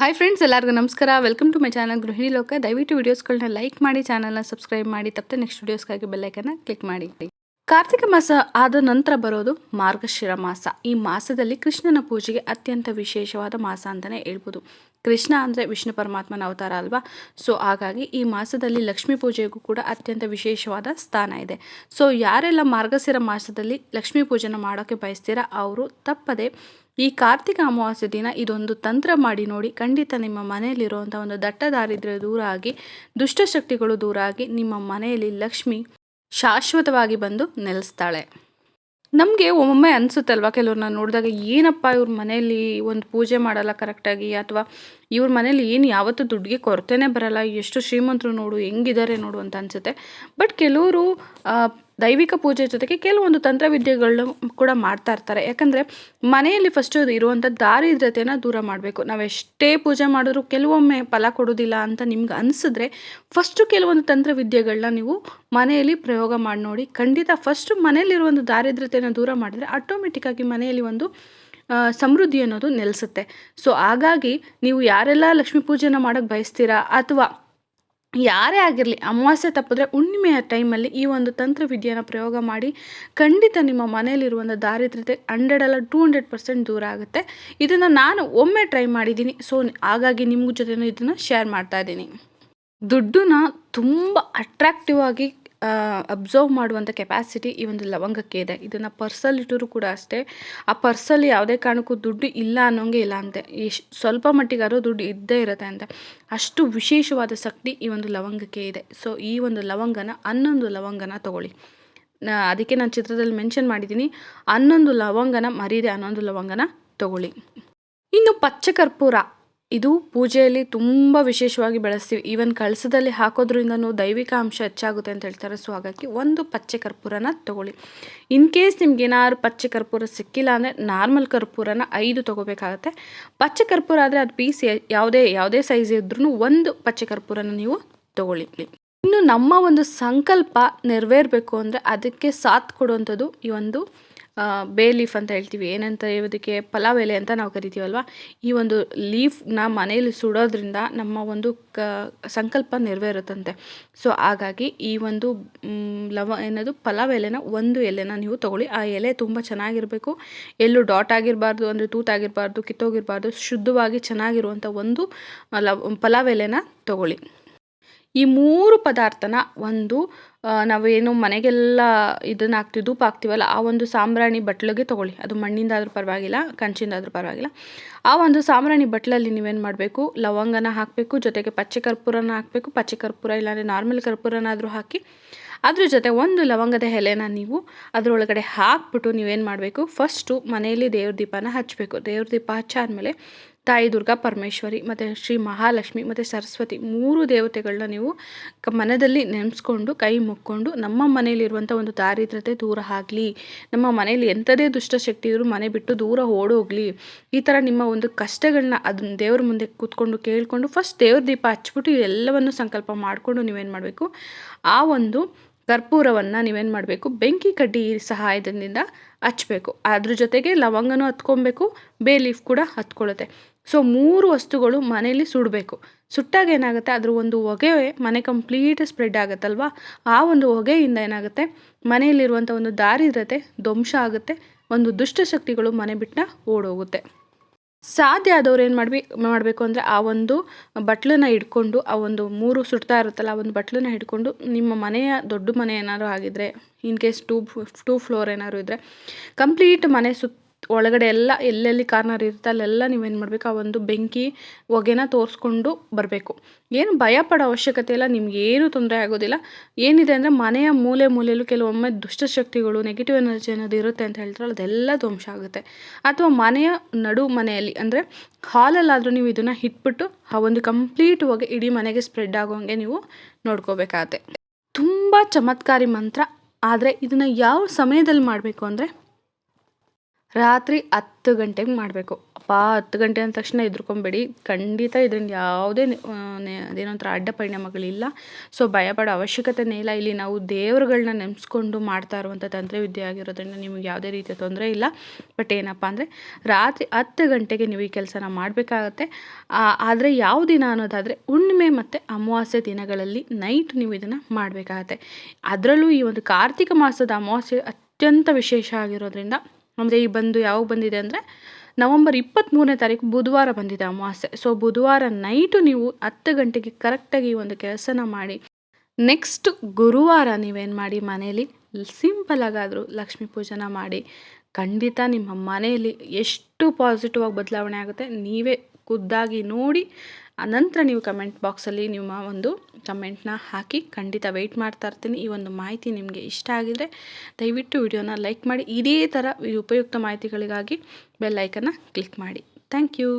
Hi friends, ಎಲ್ಲರಿಗೂ ನಮಸ್ಕಾರ. Welcome to my channel ಗೃಹಿಣಿ ಲೋಕ. ದಯವಿಟ್ಟು ವೀಡಿಯೋಸ್ಗಳನ್ನ ಲೈಕ್ ಮಾಡಿ, ಚಾನಲ್ನ ಸಬ್ಸ್ಕ್ರೈಬ್ ಮಾಡಿ, ತಪ್ಪದೆ ನೆಕ್ಸ್ಟ್ ವೀಡಿಯೋಸ್ಗಾಗಿ ಬೆಲ್ಲೈಕನ್ನ ಕ್ಲಿಕ್ ಮಾಡಿ. ಕಾರ್ತಿಕ ಮಾಸ ಆದ ನಂತರ ಬರೋದು ಮಾರ್ಗಶಿರ ಮಾಸ. ಈ ಮಾಸದಲ್ಲಿ ಕೃಷ್ಣನ ಪೂಜೆಗೆ ಅತ್ಯಂತ ವಿಶೇಷವಾದ ಮಾಸ ಅಂತಲೇ ಹೇಳ್ಬೋದು. ಕೃಷ್ಣ ಅಂದರೆ ವಿಷ್ಣು ಪರಮಾತ್ಮನ ಅವತಾರ ಅಲ್ವಾ. ಸೊ ಹಾಗಾಗಿ ಈ ಮಾಸದಲ್ಲಿ ಲಕ್ಷ್ಮೀ ಪೂಜೆಗೂ ಕೂಡ ಅತ್ಯಂತ ವಿಶೇಷವಾದ ಸ್ಥಾನ ಇದೆ. ಸೊ ಯಾರೆಲ್ಲ ಮಾರ್ಗಶಿರ ಮಾಸದಲ್ಲಿ ಲಕ್ಷ್ಮೀ ಪೂಜೆನ ಮಾಡೋಕ್ಕೆ ಬಯಸ್ತೀರಾ ಅವರು ತಪ್ಪದೆ ಈ ಕಾರ್ತಿಕ ಅಮಾವಾಸ್ಯೆ ದಿನ ಇದೊಂದು ತಂತ್ರ ಮಾಡಿ ನೋಡಿ. ಖಂಡಿತ ನಿಮ್ಮ ಮನೆಯಲ್ಲಿರುವಂಥ ಒಂದು ದಟ್ಟ ದಾರಿದ್ರ್ಯ ದೂರ ಆಗಿ, ದುಷ್ಟಶಕ್ತಿಗಳು ದೂರ ಆಗಿ, ನಿಮ್ಮ ಮನೆಯಲ್ಲಿ ಲಕ್ಷ್ಮಿ ಶಾಶ್ವತವಾಗಿ ಬಂದು ನೆಲೆಸ್ತಾಳೆ. ನಮಗೆ ಒಮ್ಮೊಮ್ಮೆ ಅನಿಸುತ್ತಲ್ವ, ಕೆಲವ್ರನ್ನ ನೋಡಿದಾಗ ಏನಪ್ಪ ಇವ್ರ ಮನೆಯಲ್ಲಿ ಒಂದು ಪೂಜೆ ಮಾಡಲ್ಲ ಕರೆಕ್ಟಾಗಿ, ಅಥವಾ ಇವ್ರ ಮನೇಲಿ ಏನು ಯಾವತ್ತೂ ದುಡ್ಡಿಗೆ ಕೊರತೆನೇ ಬರಲ್ಲ, ಎಷ್ಟು ಶ್ರೀಮಂತರು ನೋಡು ಹೆಂಗಿದ್ದಾರೆ ನೋಡು ಅಂತ ಅನಿಸುತ್ತೆ. ಬಟ್ ಕೆಲವರು ದೈವಿಕ ಪೂಜೆ ಜೊತೆಗೆ ಕೆಲವೊಂದು ತಂತ್ರವಿದ್ಯೆಗಳನ್ನ ಕೂಡ ಮಾಡ್ತಾ ಇರ್ತಾರೆ. ಯಾಕಂದರೆ ಮನೆಯಲ್ಲಿ ಫಸ್ಟು ಇರುವಂಥ ದಾರಿದ್ರ್ಯತೆನ ದೂರ ಮಾಡಬೇಕು. ನಾವು ಎಷ್ಟೇ ಪೂಜೆ ಮಾಡಿದ್ರೂ ಕೆಲವೊಮ್ಮೆ ಫಲ ಕೊಡೋದಿಲ್ಲ ಅಂತ ನಿಮ್ಗೆ ಅನಿಸಿದ್ರೆ ಫಸ್ಟು ಕೆಲವೊಂದು ತಂತ್ರವಿದ್ಯೆಗಳನ್ನ ನೀವು ಮನೆಯಲ್ಲಿ ಪ್ರಯೋಗ ಮಾಡಿ ನೋಡಿ. ಖಂಡಿತ ಫಸ್ಟು ಮನೆಯಲ್ಲಿರುವಂಥ ದಾರಿದ್ರ್ಯತೆನ ದೂರ ಮಾಡಿದ್ರೆ ಆಟೋಮೆಟಿಕ್ಕಾಗಿ ಮನೆಯಲ್ಲಿ ಒಂದು ಸಮೃದ್ಧಿ ಅನ್ನೋದು ನೆಲೆಸುತ್ತೆ. ಸೊ ಹಾಗಾಗಿ ನೀವು ಯಾರೆಲ್ಲ ಲಕ್ಷ್ಮೀ ಪೂಜೆನ ಮಾಡೋಕ್ಕೆ ಬಯಸ್ತೀರಾ, ಅಥವಾ ಯಾರೇ ಆಗಿರಲಿ, ಅಮಾವಾಸ್ಯೆ ತಪ್ಪಿದ್ರೆ ಹುಣ್ಣಿಮೆಯ ಟೈಮಲ್ಲಿ ಈ ಒಂದು ತಂತ್ರವಿದ್ಯೆನ ಪ್ರಯೋಗ ಮಾಡಿ. ಖಂಡಿತ ನಿಮ್ಮ ಮನೆಯಲ್ಲಿರುವಂಥ ದಾರಿದ್ರ್ಯತೆ 100 ಅಲ್ಲ 200% ದೂರ ಆಗುತ್ತೆ. ಇದನ್ನು ನಾನು ಒಮ್ಮೆ ಟ್ರೈ ಮಾಡಿದ್ದೀನಿ. ಸೊ ಹಾಗಾಗಿ ನಿಮ್ಮ ಜೊತೆನೂ ಇದನ್ನು ಶೇರ್ ಮಾಡ್ತಾ ಇದ್ದೀನಿ. ದುಡ್ಡನ್ನ ತುಂಬ ಅಟ್ರಾಕ್ಟಿವ್ ಆಗಿ ಅಬ್ಸರ್ವ್ ಮಾಡುವಂಥ ಕೆಪಾಸಿಟಿ ಈ ಒಂದು ಲವಂಗಕ್ಕೆ ಇದೆ. ಇದನ್ನು ಪರ್ಸಲ್ಲಿಟ್ಟರೂ ಕೂಡ ಅಷ್ಟೇ, ಆ ಪರ್ಸಲ್ಲಿ ಯಾವುದೇ ಕಾರಣಕ್ಕೂ ದುಡ್ಡು ಇಲ್ಲ ಅನ್ನೋಂಗೆ ಇಲ್ಲ ಅಂತೆ. ಸ್ವಲ್ಪ ಮಟ್ಟಿಗಾದ್ರೂ ದುಡ್ಡು ಇದ್ದೇ ಇರುತ್ತೆ ಅಂತೆ. ಅಷ್ಟು ವಿಶೇಷವಾದ ಶಕ್ತಿ ಈ ಒಂದು ಲವಂಗಕ್ಕೆ ಇದೆ. ಸೊ ಈ ಒಂದು ಲವಂಗನ 11 ಲವಂಗನ ತೊಗೊಳ್ಳಿ. ಅದಕ್ಕೆ ನಾನು ಚಿತ್ರದಲ್ಲಿ ಮೆನ್ಷನ್ ಮಾಡಿದ್ದೀನಿ, 11 ಲವಂಗನ ಮರೀದೆ 11 ಲವಂಗನ ತೊಗೊಳ್ಳಿ. ಇನ್ನು ಪಚ್ಚ ಕರ್ಪೂರ, ಇದು ಪೂಜೆಯಲ್ಲಿ ತುಂಬ ವಿಶೇಷವಾಗಿ ಬಳಸ್ತೀವಿ. ಈವನ್ ಕಳಸದಲ್ಲಿ ಹಾಕೋದ್ರಿಂದನೂ ದೈವಿಕ ಅಂಶ ಹೆಚ್ಚಾಗುತ್ತೆ ಅಂತ ಹೇಳ್ತಾರೆ. ಸೊ ಹಾಗಾಗಿ ಒಂದು ಪಚ್ಚೆ ಕರ್ಪೂರನ ತೊಗೊಳ್ಳಿ. ಇನ್ ಕೇಸ್ ನಿಮ್ಗೆ ಏನಾದ್ರು ಪಚ್ಚೆ ಕರ್ಪೂರ ಸಿಕ್ಕಿಲ್ಲ ಅಂದರೆ ನಾರ್ಮಲ್ ಕರ್ಪೂರನ 5 ತೊಗೋಬೇಕಾಗತ್ತೆ. ಪಚ್ಚೆ ಕರ್ಪೂರ ಆದರೆ ಅದು ಪೀಸ್ ಯಾವುದೇ ಸೈಜ್ ಇದ್ರೂ ಒಂದು ಪಚ್ಚೆ ಕರ್ಪೂರನ ನೀವು ತೊಗೊಳ್ಳಿ. ಇನ್ನು ನಮ್ಮ ಒಂದು ಸಂಕಲ್ಪ ನೆರವೇರಬೇಕು ಅಂದರೆ ಅದಕ್ಕೆ ಸಾಥ್ ಕೊಡುವಂಥದ್ದು ಈ ಒಂದು ಬೇ ಲೀಫ್ ಅಂತ ಹೇಳ್ತೀವಿ. ಏನಂತ ಇದಕ್ಕೆ ಪಲಾವ್ ಎಲೆ ಅಂತ ನಾವು ಕರಿತೀವಲ್ವ. ಈ ಒಂದು ಲೀಫ್ನ ಮನೆಯಲ್ಲಿ ಸುಡೋದ್ರಿಂದ ನಮ್ಮ ಒಂದು ಸಂಕಲ್ಪ ನೆರವೇರುತ್ತಂತೆ. ಸೊ ಹಾಗಾಗಿ ಈ ಒಂದು ಪಲಾವ್ ಎಲೆನ ಒಂದು ಎಲೆನ ನೀವು ತೊಗೊಳ್ಳಿ. ಆ ಎಲೆ ತುಂಬ ಚೆನ್ನಾಗಿರಬೇಕು, ಎಲ್ಲೂ ಡಾಟ್ ಆಗಿರಬಾರ್ದು, ಅಂದರೆ ತೂತಾಗಿರಬಾರ್ದು, ಕಿತ್ತೋಗಿರಬಾರ್ದು, ಶುದ್ಧವಾಗಿ ಚೆನ್ನಾಗಿರುವಂಥ ಒಂದು ಪಲಾವ್ ಎಲೆನ ತೊಗೊಳ್ಳಿ. ಈ 3 ಪದಾರ್ಥನ ಒಂದು ನಾವೇನು ಮನೆಗೆಲ್ಲ ಇದನ್ನು ಹಾಕ್ತೀವಿ, ಧೂಪ ಹಾಕ್ತೀವಲ್ಲ, ಆ ಒಂದು ಸಾಂಬ್ರಾಣಿ ಬಟ್ಲಿಗೆ ತೊಗೊಳ್ಳಿ. ಅದು ಮಣ್ಣಿಂದಾದರೂ ಪರವಾಗಿಲ್ಲ, ಕಂಚಿಂದಾದರೂ ಪರವಾಗಿಲ್ಲ. ಆ ಒಂದು ಸಾಂಬ್ರಾಣಿ ಬಟ್ಲಲ್ಲಿ ನೀವೇನು ಮಾಡಬೇಕು, ಲವಂಗನ ಹಾಕಬೇಕು, ಜೊತೆಗೆ ಪಚ್ಚೆ ಕರ್ಪೂರನ ಹಾಕಬೇಕು. ಪಚ್ಚೆ ಕರ್ಪೂರ ಇಲ್ಲಾಂದರೆ ನಾರ್ಮಲ್ ಕರ್ಪೂರನಾದರೂ ಹಾಕಿ, ಅದ್ರ ಜೊತೆ ಒಂದು ಲವಂಗದ ಎಲೆನ ನೀವು ಅದರೊಳಗಡೆ ಹಾಕ್ಬಿಟ್ಟು ನೀವೇನು ಮಾಡಬೇಕು, ಫಸ್ಟು ಮನೆಯಲ್ಲಿ ದೇವ್ರ ದೀಪನ ಹಚ್ಚಬೇಕು. ದೇವ್ರ ದೀಪ ಹಚ್ಚಾದ್ಮೇಲೆ ತಾಯಿ ದುರ್ಗಾ ಪರಮೇಶ್ವರಿ ಮತ್ತು ಶ್ರೀ ಮಹಾಲಕ್ಷ್ಮಿ ಮತ್ತು ಸರಸ್ವತಿ 3 ದೇವತೆಗಳನ್ನ ನೀವು ಮನದಲ್ಲಿ ನೆನೆಸ್ಕೊಂಡು ಕೈ ಮುಕ್ಕೊಂಡು, ನಮ್ಮ ಮನೆಯಲ್ಲಿರುವಂಥ ಒಂದು ದಾರಿದ್ರ್ಯತೆ ದೂರ ಆಗಲಿ, ನಮ್ಮ ಮನೆಯಲ್ಲಿ ಎಂಥದೇ ದುಷ್ಟಶಕ್ತಿ ಇದ್ರೂ ಮನೆ ಬಿಟ್ಟು ದೂರ ಓಡೋಗಲಿ, ಈ ಥರ ನಿಮ್ಮ ಒಂದು ಕಷ್ಟಗಳನ್ನ ಅದನ್ನ ದೇವ್ರ ಮುಂದೆ ಕೂತ್ಕೊಂಡು ಕೇಳಿಕೊಂಡು ಫಸ್ಟ್ ದೇವ್ರ ದೀಪ ಹಚ್ಬಿಟ್ಟು ಎಲ್ಲವನ್ನು ಸಂಕಲ್ಪ ಮಾಡಿಕೊಂಡು ನೀವೇನು ಮಾಡಬೇಕು, ಆ ಒಂದು ಕರ್ಪೂರವನ್ನು ನೀವೇನು ಮಾಡಬೇಕು, ಬೆಂಕಿ ಕಡ್ಡಿ ಸಹಾಯದಿಂದ ಹಚ್ಚಬೇಕು. ಅದ್ರ ಜೊತೆಗೆ ಲವಂಗನೂ ಹತ್ಕೊಬೇಕು, ಬೇ ಲೀಫ್ ಕೂಡ ಹತ್ಕೊಳ್ಳುತ್ತೆ. ಸೊ 3 ವಸ್ತುಗಳು ಮನೆಯಲ್ಲಿ ಸುಡಬೇಕು. ಸುಟ್ಟಾಗ ಏನಾಗುತ್ತೆ, ಅದ್ರ ಒಂದು ಹೊಗೆ ಮನೆ ಕಂಪ್ಲೀಟ್ ಸ್ಪ್ರೆಡ್ ಆಗುತ್ತಲ್ವ. ಆ ಒಂದು ಹೊಗೆಯಿಂದ ಏನಾಗುತ್ತೆ, ಮನೆಯಲ್ಲಿರುವಂಥ ಒಂದು ದಾರಿದ್ರ್ಯತೆ ಧ್ವಂಸ ಆಗುತ್ತೆ, ಒಂದು ದುಷ್ಟಶಕ್ತಿಗಳು ಮನೆ ಬಿಟ್ಟು ಓಡೋಗುತ್ತೆ. ಸಾಧ್ಯ ಆದವ್ರು ಏನು ಮಾಡಬೇಕು ಅಂದರೆ ಆ ಒಂದು ಬಟ್ಲನ್ನ ಹಿಡ್ಕೊಂಡು, ಆ ಒಂದು 3 ಸುಡ್ತಾ ಇರುತ್ತಲ್ಲ, ಆ ಒಂದು ಬಟ್ಲನ್ನ ಹಿಡ್ಕೊಂಡು ನಿಮ್ಮ ಮನೆಯ ದೊಡ್ಡ ಮನೆ ಏನಾದ್ರು ಆಗಿದ್ರೆ, ಇನ್ ಕೇಸ್ 2 ಫ್ಲೋರ್ ಏನಾದ್ರು ಇದ್ದರೆ ಕಂಪ್ಲೀಟ್ ಮನೆ ಒಳಗಡೆ ಎಲ್ಲ ಎಲ್ಲೆಲ್ಲಿ ಕಾರ್ನರ್ ಇರುತ್ತೆ ಅಲ್ಲೆಲ್ಲ ನೀವೇನು ಮಾಡಬೇಕು, ಆ ಒಂದು ಬೆಂಕಿ ಹೊಗೆನ ತೋರಿಸ್ಕೊಂಡು ಬರಬೇಕು. ಏನು ಭಯ ಪಡೋ ಅವಶ್ಯಕತೆ ಇಲ್ಲ, ನಿಮಗೇನು ತೊಂದರೆ ಆಗೋದಿಲ್ಲ. ಏನಿದೆ ಅಂದರೆ ಮನೆಯ ಮೂಲೆಯಲ್ಲೂ ಕೆಲವೊಮ್ಮೆ ದುಷ್ಟಶಕ್ತಿಗಳು, ನೆಗೆಟಿವ್ ಎನರ್ಜಿ ಅನ್ನೋದು ಇರುತ್ತೆ ಅಂತ ಹೇಳ್ತಾರಲ್ಲ, ಅದೆಲ್ಲ ಧ್ವಂಸ ಆಗುತ್ತೆ. ಅಥವಾ ಮನೆಯ ಮನೆಯಲ್ಲಿ ಅಂದರೆ ಹಾಲಲ್ಲಾದರೂ ನೀವು ಇದನ್ನು ಇಟ್ಬಿಟ್ಟು ಆ ಒಂದು ಕಂಪ್ಲೀಟ್ ಹೊಗೆ ಇಡೀ ಮನೆಗೆ ಸ್ಪ್ರೆಡ್ ಆಗೋಂಗೆ ನೀವು ನೋಡ್ಕೋಬೇಕಾಗತ್ತೆ. ತುಂಬ ಚಮತ್ಕಾರಿ ಮಂತ್ರ. ಆದರೆ ಇದನ್ನು ಯಾವ ಸಮಯದಲ್ಲಿ ಮಾಡಬೇಕು ಅಂದರೆ ರಾತ್ರಿ 10 ಗಂಟೆಗೆ ಮಾಡಬೇಕು. ಅಪ್ಪ 10 ಗಂಟೆ ಅಂದ ತಕ್ಷಣ ಹೆದ್ರುಕೊಂಬೇಡಿ. ಖಂಡಿತ ಇದರಿಂದ ಯಾವುದೇ ಅದೇನೊಂಥರ ಅಡ್ಡ ಪರಿಣಾಮಗಳಿಲ್ಲ. ಸೊ ಭಯಪಡೋ ಅವಶ್ಯಕತೆನೇ ಇಲ್ಲ. ಇಲ್ಲಿ ನಾವು ದೇವರುಗಳನ್ನ ನೆನೆಸ್ಕೊಂಡು ಮಾಡ್ತಾ ಇರುವಂಥ ತಂತ್ರವಿದ್ಯೆ ಆಗಿರೋದ್ರಿಂದ ನಿಮಗೆ ಯಾವುದೇ ರೀತಿಯ ತೊಂದರೆ ಇಲ್ಲ. ಬಟ್ ಏನಪ್ಪ ಅಂದರೆ ರಾತ್ರಿ 10 ಗಂಟೆಗೆ ನೀವು ಈ ಕೆಲಸನ ಮಾಡಬೇಕಾಗತ್ತೆ. ಆದರೆ ಯಾವ ದಿನ ಅನ್ನೋದಾದರೆ ಹುಣ್ಣಿಮೆ ಮತ್ತು ಅಮಾವಾಸ್ಯೆ ದಿನಗಳಲ್ಲಿ ನೈಟ್ ನೀವು ಇದನ್ನು ಮಾಡಬೇಕಾಗತ್ತೆ. ಅದರಲ್ಲೂ ಈ ಒಂದು ಕಾರ್ತಿಕ ಮಾಸದ ಅಮಾವಾಸ್ಯೆ ಅತ್ಯಂತ ವಿಶೇಷ ಆಗಿರೋದ್ರಿಂದ, ಅಂದರೆ ಈ ಯಾವಾಗ ಬಂದಿದೆ ಅಂದರೆ ನವಂಬರ್ 23ನೇ ತಾರೀಕು ಬುಧವಾರ ಬಂದಿದೆ ಅಮಾವಾಸ್ಯೆ. ಸೊ ಬುಧವಾರ ನೈಟು ನೀವು 10 ಗಂಟೆಗೆ ಕರೆಕ್ಟಾಗಿ ಈ ಒಂದು ಕೆಲಸನ ಮಾಡಿ, ನೆಕ್ಸ್ಟ್ ಗುರುವಾರ ನೀವೇನು ಮಾಡಿ ಮನೆಯಲ್ಲಿ ಸಿಂಪಲ್ ಆಗಾದರೂ ಲಕ್ಷ್ಮೀ ಪೂಜೆನ ಮಾಡಿ. ಖಂಡಿತ ನಿಮ್ಮ ಮನೆಯಲ್ಲಿ ಎಷ್ಟು ಪಾಸಿಟಿವ್ ಆಗಿ ಬದಲಾವಣೆ ಆಗುತ್ತೆ ನೀವೇ ಖುದ್ದಾಗಿ ನೋಡಿ. ಅನಂತರ ನೀವು ಕಮೆಂಟ್ ಬಾಕ್ಸಲ್ಲಿ ನಿಮ್ಮ ಒಂದು ಕಮೆಂಟ್ನ ಹಾಕಿ. ಖಂಡಿತ ವೆಯ್ಟ್ ಮಾಡ್ತಾ ಇರ್ತೀನಿ. ಈ ಒಂದು ಮಾಹಿತಿ ನಿಮಗೆ ಇಷ್ಟ ಆಗಿದರೆ ದಯವಿಟ್ಟು ವಿಡಿಯೋನ ಲೈಕ್ ಮಾಡಿ. ಇದೇ ಥರ ಉಪಯುಕ್ತ ಮಾಹಿತಿಗಳಿಗಾಗಿ ಬೆಲ್ ಐಕನ್ನ ಕ್ಲಿಕ್ ಮಾಡಿ. Thank you.